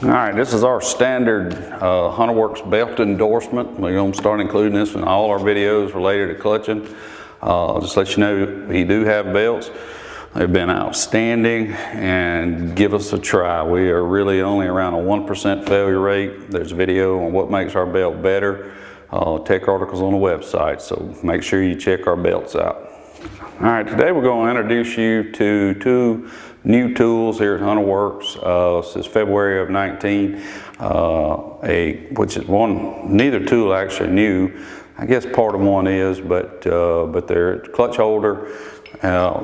All right, this is our standard Hunterworks belt endorsement. We're going to start including this in all our videos related to clutching. Just let you know, we do have belts. They've been outstanding, and give us a try. We are really only around a 1% failure rate. There's a video on what makes our belt better. Tech articles on the website, so make sure you check our belts out. All right, today we're going to introduce you to two new tools here at Hunterworks. This is February of 19, which is neither tool actually new. I guess part of one is, but they're clutch holder.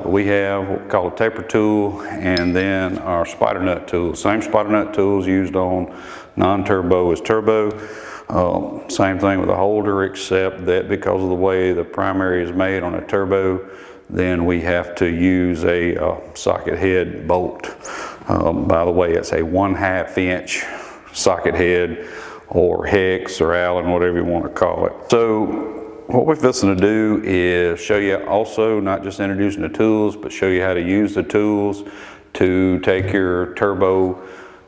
We have called a taper tool, and then our spider nut tool. Same spider nut tools used on non-turbo as turbo. Same thing with the holder, except that because of the way the primary is made on a turbo, then we have to use a socket head bolt. By the way, it's a 1/2 inch socket head, or hex, or Allen, whatever you want to call it. So what we're fixing to do is show you also, not just introducing the tools, but show you how to use the tools to take your turbo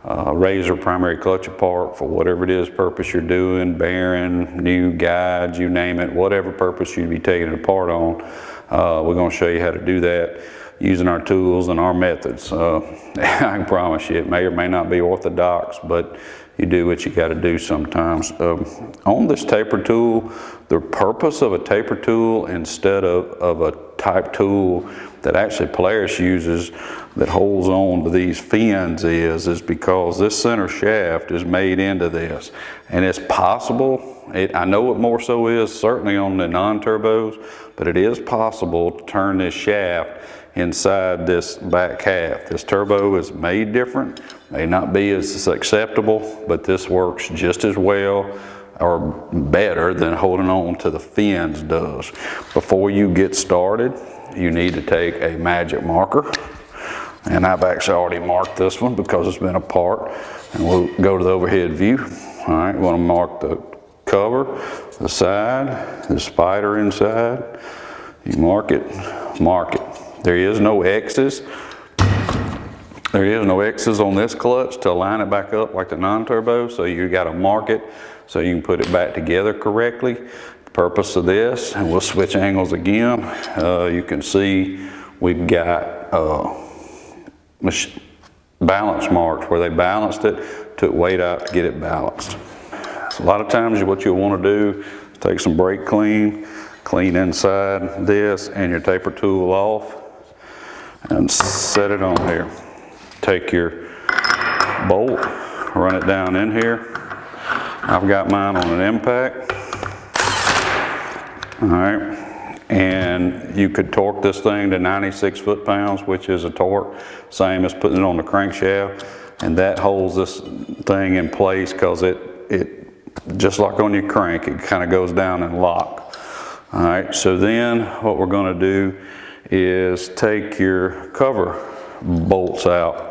RZR primary clutch apart for whatever it is purpose you're doing, bearing, new guides, you name it, whatever purpose you'd be taking it apart on. We're going to show you how to do that using our tools and our methods. I can promise you it may or may not be orthodox, but you do what you got to do sometimes. On this taper tool, the purpose of a taper tool instead of a type tool that actually Polaris uses that holds on to these fins is because this center shaft is made into this, and it's possible, I know it more so is certainly on the non-turbos, but it is possible to turn this shaft inside this back half. This turbo is made different, may not be as acceptable, but this works just as well or better than holding on to the fins does. Before you get started, you need to take a magic marker, and I've actually already marked this one because it's been apart, and we'll go to the overhead view. All right, we're going to mark the cover, the side, the spider inside. You mark it, mark it. There is no X's. There is no X's on this clutch to line it back up like the non-turbo, so you got to mark it so you can put it back together correctly. The purpose of this, and we'll switch angles again, you can see we've got balance marks where they balanced it, took weight out to get it balanced. So a lot of times what you'll want to do is take some brake clean inside this and your taper tool off, and set it on here. Take your bolt, run it down in here. I've got mine on an impact. All right, and you could torque this thing to 96 foot-pounds, which is a torque, same as putting it on the crankshaft, and that holds this thing in place because it just like on your crank, it kind of goes down and lock. All right, so then what we're going to do is take your cover bolts out.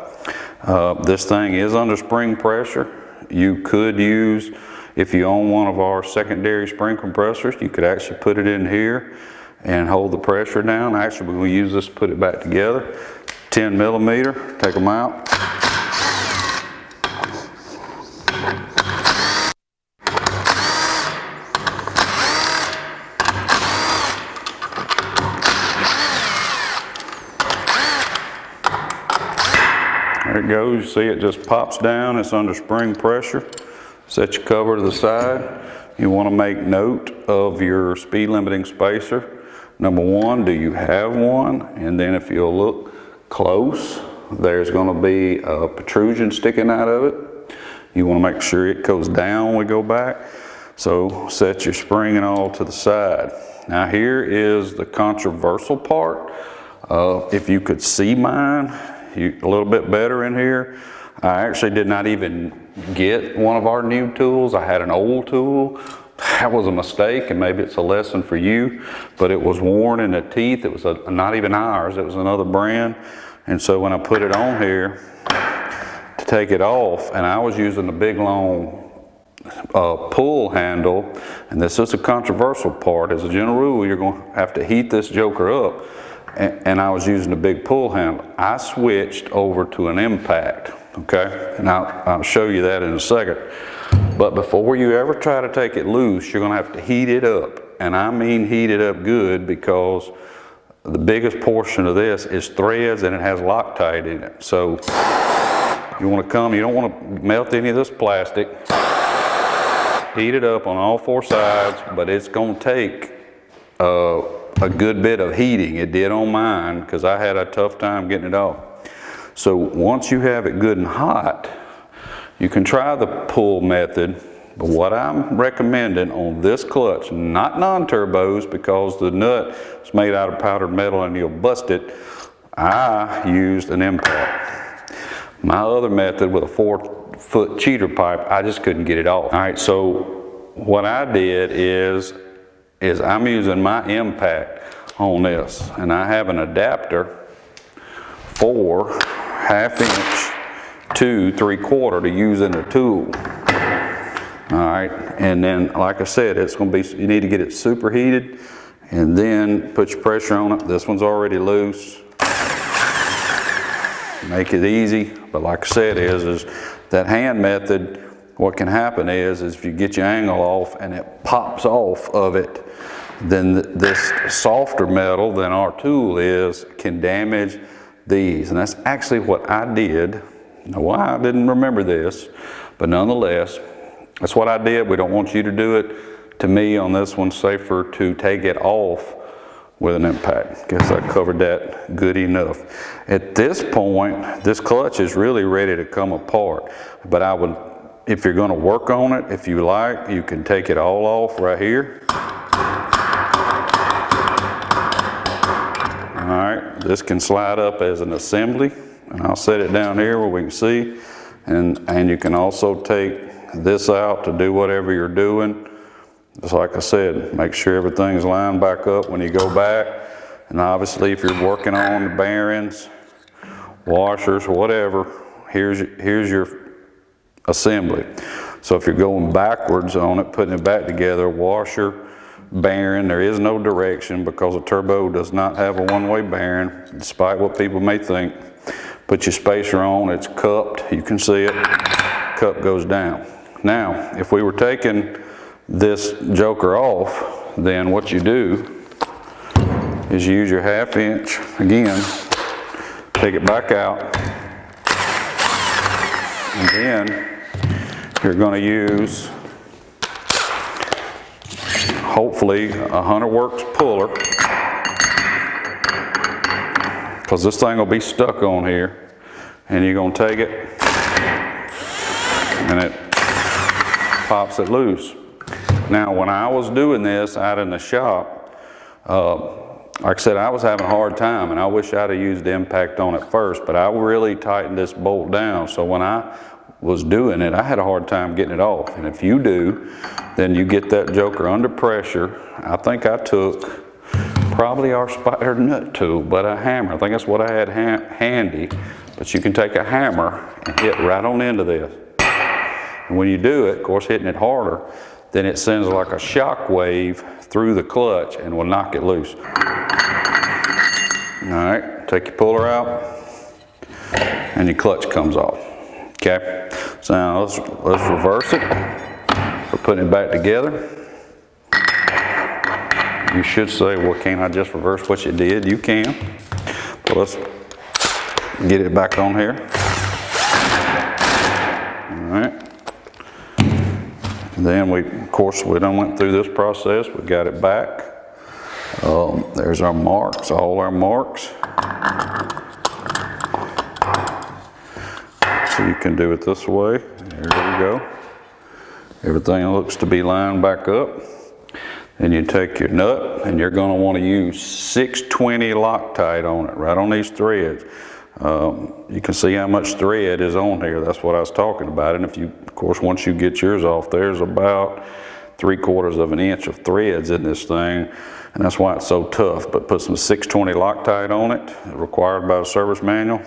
This thing is under spring pressure. You could use, if you own one of our secondary spring compressors, you could actually put it in here and hold the pressure down. Actually, we're going to use this to put it back together. 10 millimeter, take them out. There it goes. You see it just pops down. It's under spring pressure. Set your cover to the side. You want to make note of your speed limiting spacer. Number one, do you have one? And then if you'll look close, there's going to be a protrusion sticking out of it. You want to make sure it goes down when we go back. So set your spring and all to the side. Now here is the controversial part. If you could see mine a little bit better in here, I actually did not even get one of our new tools. I had an old tool. That was a mistake, and maybe it's a lesson for you, but it was worn in the teeth. It was not even ours, it was another brand. And so when I put it on here to take it off, and I was using the big long pull handle, and this is a controversial part. As a general rule, you're going to have to heat this joker up. and I was using a big pull handle. I switched over to an impact, okay? And I'll show you that in a second. But before you ever try to take it loose, you're gonna have to heat it up. And I mean heat it up good, because the biggest portion of this is threads and it has Loctite in it. So you want to you don't want to melt any of this plastic. Heat it up on all four sides, but it's going to take a good bit of heating. It did on mine, because I had a tough time getting it off. So once you have it good and hot, you can try the pull method. But what I'm recommending on this clutch, not non-turbos, because the nut is made out of powdered metal and you'll bust it, I used an impact. My other method with a 4-foot cheater pipe, I just couldn't get it off. All right, so what I did is I'm using my impact on this, and I have an adapter for 1/2 inch to 3/4 to use in a tool. All right, and then like I said, it's going to be, you need to get it super heated and then put your pressure on it. This one's already loose. Make it easy, but like I said, is that hand method, what can happen is if you get your angle off and it pops off of it, then this softer metal than our tool can damage these. And that's actually what I did. Now, why I didn't remember this, but nonetheless, that's what I did. We don't want you to do it to me on this one. Safer to take it off with an impact. Guess I covered that good enough. At this point, this clutch is really ready to come apart. But I would, if you're going to work on it, if you like, you can take it all off right here. All right, this can slide up as an assembly, and I'll set it down here where we can see. And you can also take this out to do whatever you're doing. Just like I said, make sure everything's lined back up when you go back. And obviously, if you're working on the bearings, washers, whatever, here's your assembly. So if you're going backwards on it, putting it back together, washer, bearing, there is no direction, because a turbo does not have a one-way bearing, despite what people may think. Put your spacer on, it's cupped, you can see it, cup goes down. Now, if we were taking this joker off, then what you do is you use your 1/2 inch, again, take it back out, and then you're going to use, hopefully, a Hunterworks puller, because this thing will be stuck on here, and you're going to take it, and it pops it loose. Now, when I was doing this out in the shop, like I said, I was having a hard time, and I wish I'd have used the impact on it first, but I really tightened this bolt down, so when I was doing it, I had a hard time getting it off. And if you do, then you get that joker under pressure. I think I took probably our spider nut tool, but a hammer. I think that's what I had handy, but you can take a hammer and hit right on into this. And when you do it, of course, hitting it harder, then it sends like a shock wave through the clutch and will knock it loose. All right, take your puller out and your clutch comes off. Okay, so now let's reverse it. We're putting it back together. You should say, well, can't I just reverse what you did? You can. But let's get it back on here. All right. And then of course, we done went through this process. We got it back. There's our marks, all our marks. So you can do it this way. There we go. Everything looks to be lined back up. Then you take your nut, and you're going to want to use 620 Loctite on it, right on these threads. You can see how much thread is on here. That's what I was talking about. And if you, of course, once you get yours off, there's about 3/4 of an inch of threads in this thing, and that's why it's so tough. But put some 620 Loctite on it, required by the service manual,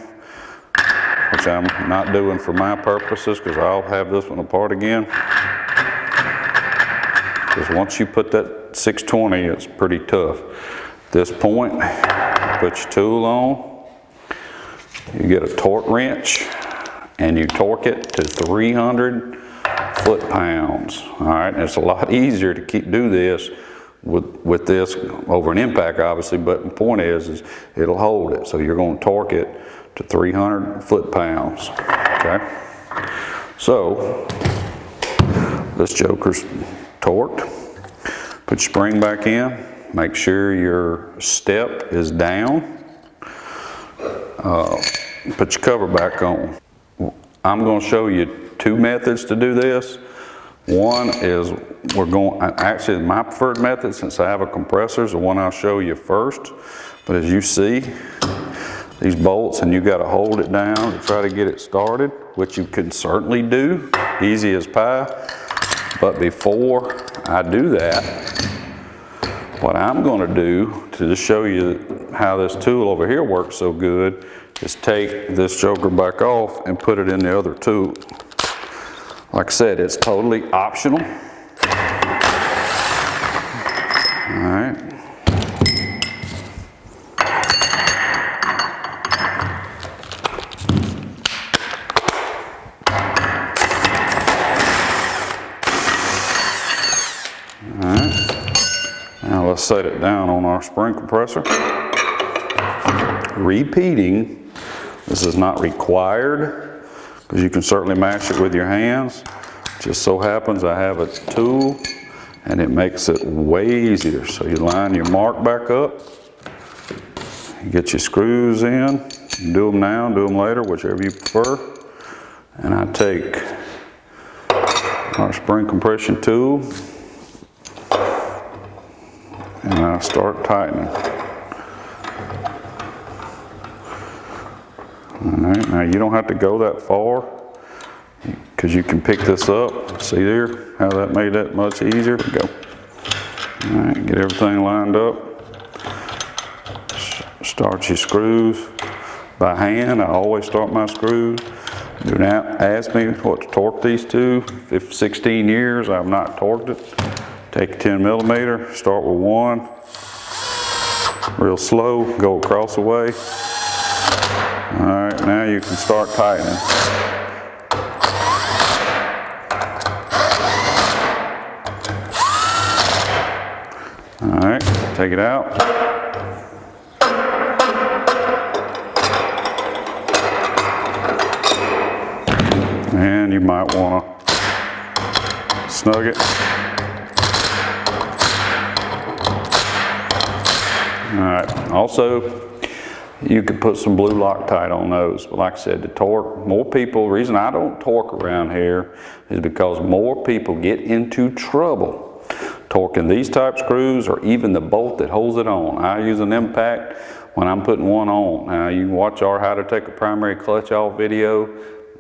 which I'm not doing for my purposes, because I'll have this one apart again. Because once you put that 620, it's pretty tough. At this point, put your tool on. You get a torque wrench and you torque it to 300 foot-pounds. All right, and it's a lot easier to do this with this over an impact, obviously, but the point is it'll hold it. So you're going to torque it to 300 foot-pounds. Okay, so this joker's torqued. Put your spring back in. Make sure your step is down. Put your cover back on. I'm going to show you two methods to do this. One is actually my preferred method, since I have a compressor, is the one I'll show you first. But as you see, these bolts, and you got to hold it down to try to get it started, which you can certainly do, easy as pie. But before I do that, what I'm going to do to just show you how this tool over here works so good is take this joker back off and put it in the other tool. Like I said, it's totally optional. All right. Now let's set it down on our spring compressor. Repeating, this is not required, because you can certainly mash it with your hands. Just so happens I have a tool and it makes it way easier. So you line your mark back up, you get your screws in, you do them now, do them later, whichever you prefer. And I take our spring compression tool and I start tightening. All right, now you don't have to go that far, because you can pick this up. See there how that made that much easier to go. All right, get everything lined up. Start your screws by hand. I always start my screws. Do not ask me what to torque these to. 16 years I've not torqued it. Take a 10 millimeter, start with one, real slow, go across the way. All right, now you can start tightening. All right, take it out. And you might want to snug it. All right, also, you could put some blue Loctite on those. But like I said, the torque, more people, the reason I don't torque around here is because more people get into trouble torquing these type screws, or even the bolt that holds it on. I use an impact when I'm putting one on. Now you can watch our how to take a primary clutch off video.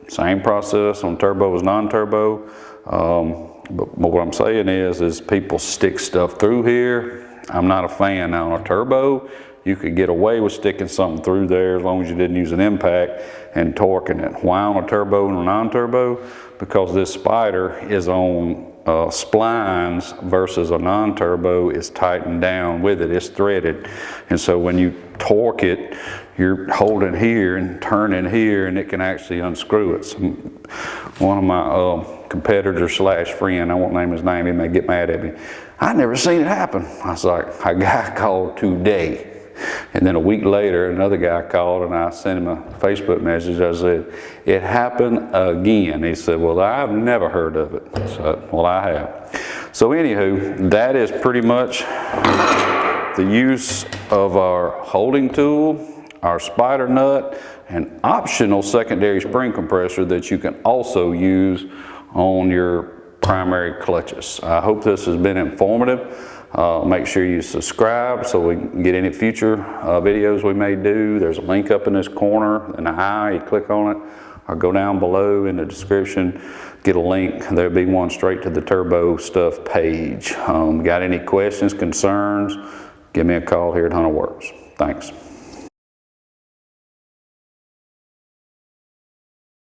Same process on turbo as non-turbo. But what I'm saying is people stick stuff through here. I'm not a fan. Now on a turbo, you could get away with sticking something through there as long as you didn't use an impact and torquing it. Why on a turbo and a non-turbo? Because this spider is on splines versus a non-turbo is tightened down with it, it's threaded. And so when you torque it, you're holding here and turning here, and it can actually unscrew it. So one of my competitors slash friend, I won't name his name, he may get mad at me. I never seen it happen. I was like, a guy called today. And then a week later, another guy called and I sent him a Facebook message. I said, it happened again. He said, well, I've never heard of it. So, well, I have. So anywho, that is pretty much the use of our holding tool, our spider nut, and optional secondary spring compressor that you can also use on your primary clutches. I hope this has been informative. Make sure you subscribe so we can get any future videos we may do. There's a link up in this corner in the eye. You click on it, or go down below in the description, get a link. There'll be one straight to the turbo stuff page. Got any questions, concerns, give me a call here at Hunterworks. Thanks.